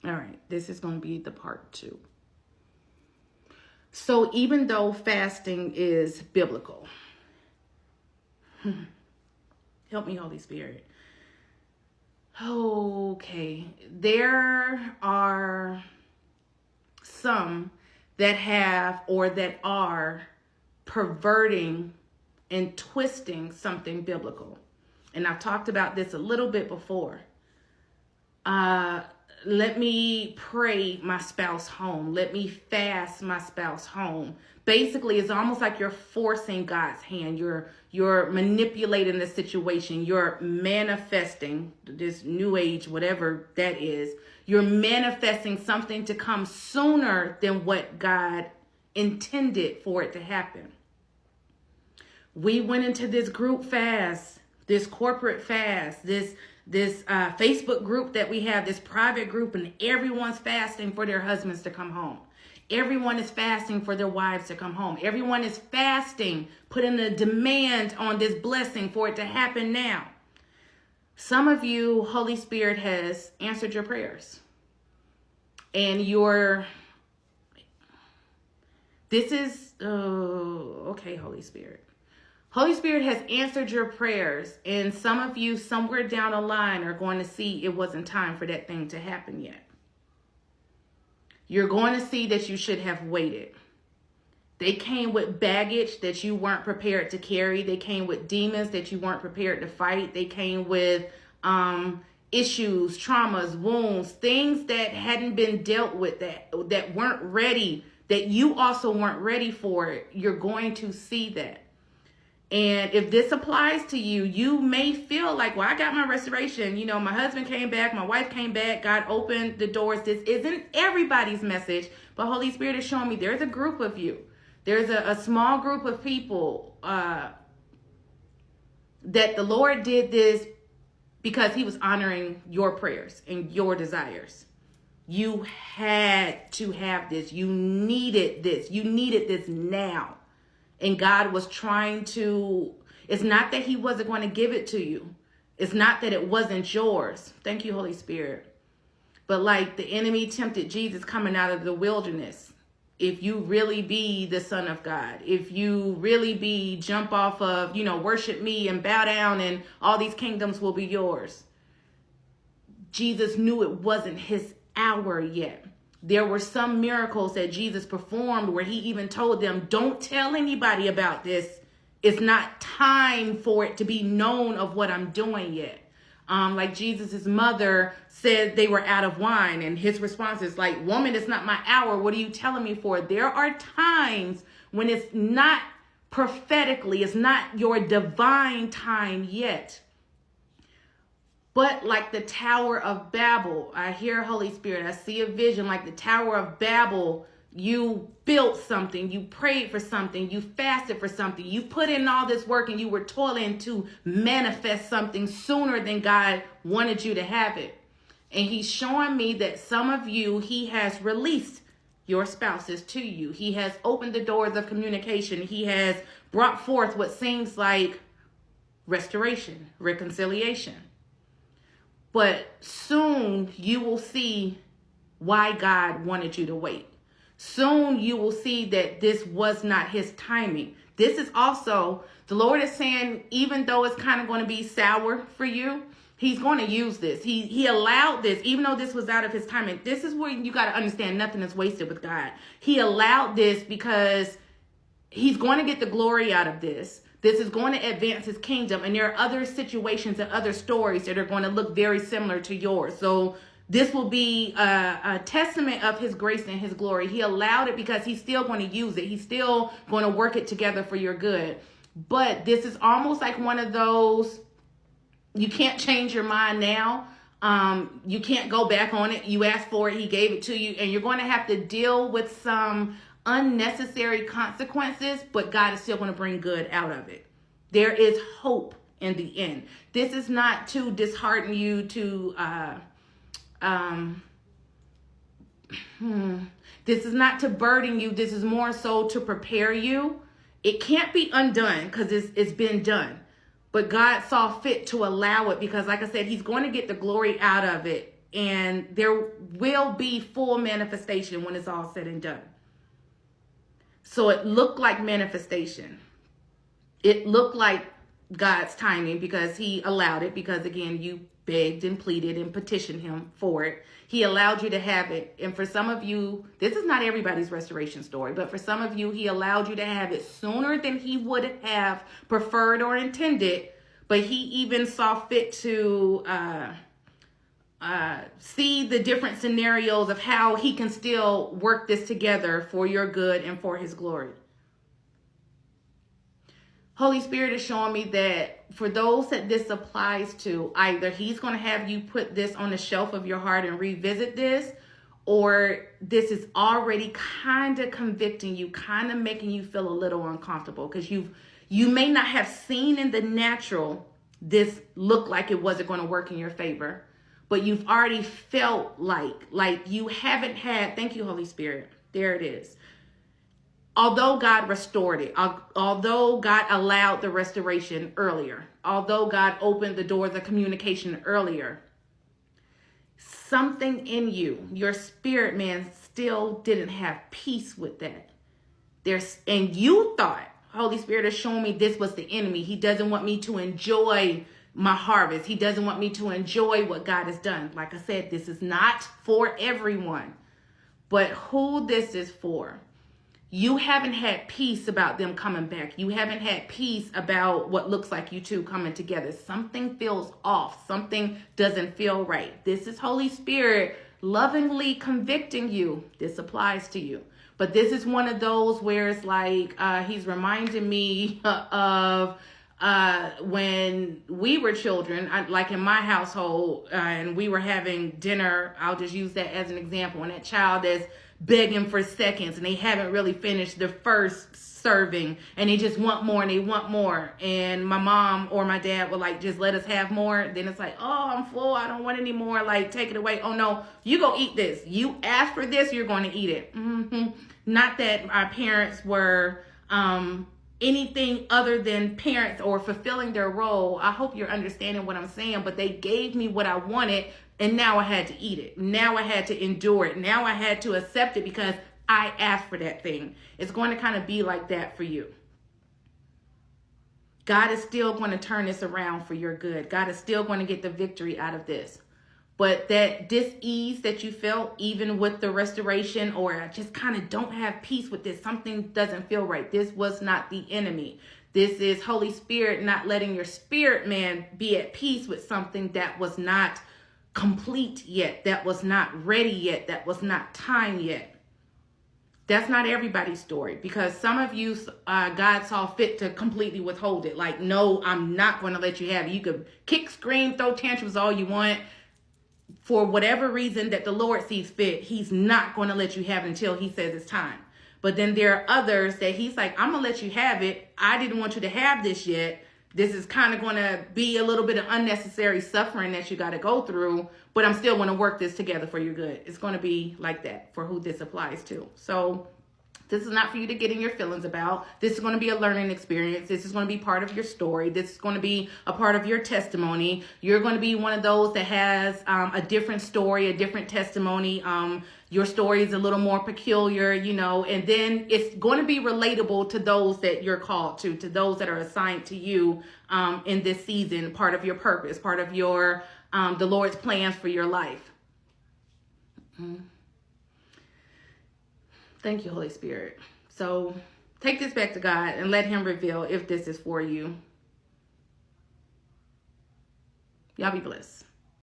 All right, this is going to be the part 2. So even though fasting is biblical, help me, Holy Spirit. Okay, there are some that have or that are perverting and twisting something biblical. And I've talked about this a little bit before. Let me pray my spouse home. Let me fast my spouse home. Basically, it's almost like you're forcing God's hand. You're manipulating the situation. You're manifesting this new age, whatever that is. You're manifesting something to come sooner than what God intended for it to happen. We went into this group fast, this corporate fast, this Facebook group that we have, this private group, and everyone's fasting for their husbands to come home. Everyone is fasting for their wives to come home. Everyone is fasting, putting a demand on this blessing for it to happen now. Some of you, Holy Spirit has answered your prayers. And okay, Holy Spirit. Holy Spirit has answered your prayers, and some of you somewhere down the line are going to see it wasn't time for that thing to happen yet. You're going to see that you should have waited. They came with baggage that you weren't prepared to carry. They came with demons that you weren't prepared to fight. They came with issues, traumas, wounds, things that hadn't been dealt with, that weren't ready, that you also weren't ready for it. You're going to see that. And if this applies to you, you may feel like, well, I got my restoration. You know, my husband came back, my wife came back, God opened the doors. This isn't everybody's message, but Holy Spirit is showing me there's a group of you. There's a small group of people that the Lord did this because he was honoring your prayers and your desires. You had to have this. You needed this. You needed this now. And God was trying to, it's not that he wasn't going to give it to you. It's not that it wasn't yours. Thank you, Holy Spirit. But like the enemy tempted Jesus coming out of the wilderness. If you really be the Son of God, if you really be, jump off of, worship me and bow down and all these kingdoms will be yours. Jesus knew it wasn't his hour yet. There were some miracles that Jesus performed where he even told them, don't tell anybody about this. It's not time for it to be known of what I'm doing yet. Like Jesus's mother said they were out of wine, and his response is like, woman, it's not my hour. What are you telling me for? There are times when it's not prophetically, it's not your divine time yet. But like the Tower of Babel, I hear Holy Spirit, I see a vision like the Tower of Babel. You built something, you prayed for something, you fasted for something, you put in all this work and you were toiling to manifest something sooner than God wanted you to have it. And he's showing me that some of you, he has released your spouses to you. He has opened the doors of communication. He has brought forth what seems like restoration, reconciliation. But soon you will see why God wanted you to wait. Soon you will see that this was not his timing. This is also, the Lord is saying, even though it's kind of going to be sour for you, he's going to use this. He allowed this, even though this was out of his timing. This is where you got to understand nothing is wasted with God. He allowed this because he's going to get the glory out of this. This is going to advance his kingdom. And there are other situations and other stories that are going to look very similar to yours. So this will be a testament of his grace and his glory. He allowed it because he's still going to use it. He's still going to work it together for your good. But this is almost like one of those, you can't change your mind now. You can't go back on it. You asked for it. He gave it to you. And you're going to have to deal with some unnecessary consequences, but God is still going to bring good out of it. There is hope in the end. This is not to dishearten you, this is not to burden you. This is more so to prepare you. It can't be undone because it's been done. But God saw fit to allow it because, like I said, he's going to get the glory out of it and there will be full manifestation when it's all said and done. So it looked like manifestation. It looked like God's timing because he allowed it, because again, you begged and pleaded and petitioned him for it. He allowed you to have it. And for some of you, this is not everybody's restoration story, but for some of you, he allowed you to have it sooner than he would have preferred or intended. But he even saw fit to see the different scenarios of how he can still work this together for your good and for his glory. Holy Spirit is showing me that for those that this applies to, either he's going to have you put this on the shelf of your heart and revisit this, or this is already kind of convicting you, kind of making you feel a little uncomfortable, because you may not have seen in the natural this look like it wasn't going to work in your favor, but you've already felt like you haven't had, thank you, Holy Spirit, there it is. Although God restored it, although God allowed the restoration earlier, although God opened the doors of communication earlier, something in you, your spirit man, still didn't have peace with that. And you thought, Holy Spirit is showing me this was the enemy. He doesn't want me to enjoy my harvest. He doesn't want me to enjoy what God has done. Like I said, this is not for everyone, but who this is for. You haven't had peace about them coming back. You haven't had peace about what looks like you two coming together. Something feels off. Something doesn't feel right. This is Holy Spirit lovingly convicting you. This applies to you. But this is one of those where it's like he's reminding me of when we were children, like in my household, and we were having dinner. I'll just use that as an example. And that child is begging for seconds and they haven't really finished the first serving and they just want more and they want more. And my mom or my dad would like, just let us have more. Then it's like, oh, I'm full. I don't want any more. Like, take it away. Oh no, you go eat this. You asked for this, you're going to eat it. Not that our parents were anything other than parents or fulfilling their role. I hope you're understanding what I'm saying, but they gave me what I wanted. And now I had to eat it. Now I had to endure it. Now I had to accept it because I asked for that thing. It's going to kind of be like that for you. God is still going to turn this around for your good. God is still going to get the victory out of this. But that dis-ease that you felt, even with the restoration, or I just kind of don't have peace with this, something doesn't feel right. This was not the enemy. This is Holy Spirit not letting your spirit man be at peace with something that was not complete yet, that was not ready yet, that was not time yet. That's not everybody's story, because some of you, God saw fit to completely withhold it. Like, no, I'm not going to let you have it. You could kick, scream, throw tantrums all you want. For whatever reason that the Lord sees fit, he's not going to let you have it until he says it's time. But then there are others that he's like, I'm going to let you have it. I didn't want you to have this yet. This is kind of going to be a little bit of unnecessary suffering that you got to go through, but I'm still going to work this together for your good. It's going to be like that for who this applies to. So this is not for you to get in your feelings about. This is going to be a learning experience. This is going to be part of your story. This is going to be a part of your testimony. You're going to be one of those that has a different story, a different testimony. Your story is a little more peculiar, you know, and then it's going to be relatable to those that you're called to those that are assigned to you in this season, part of your purpose, part of your the Lord's plans for your life. Thank you, Holy Spirit. So take this back to God and let him reveal if this is for you. Y'all be blessed.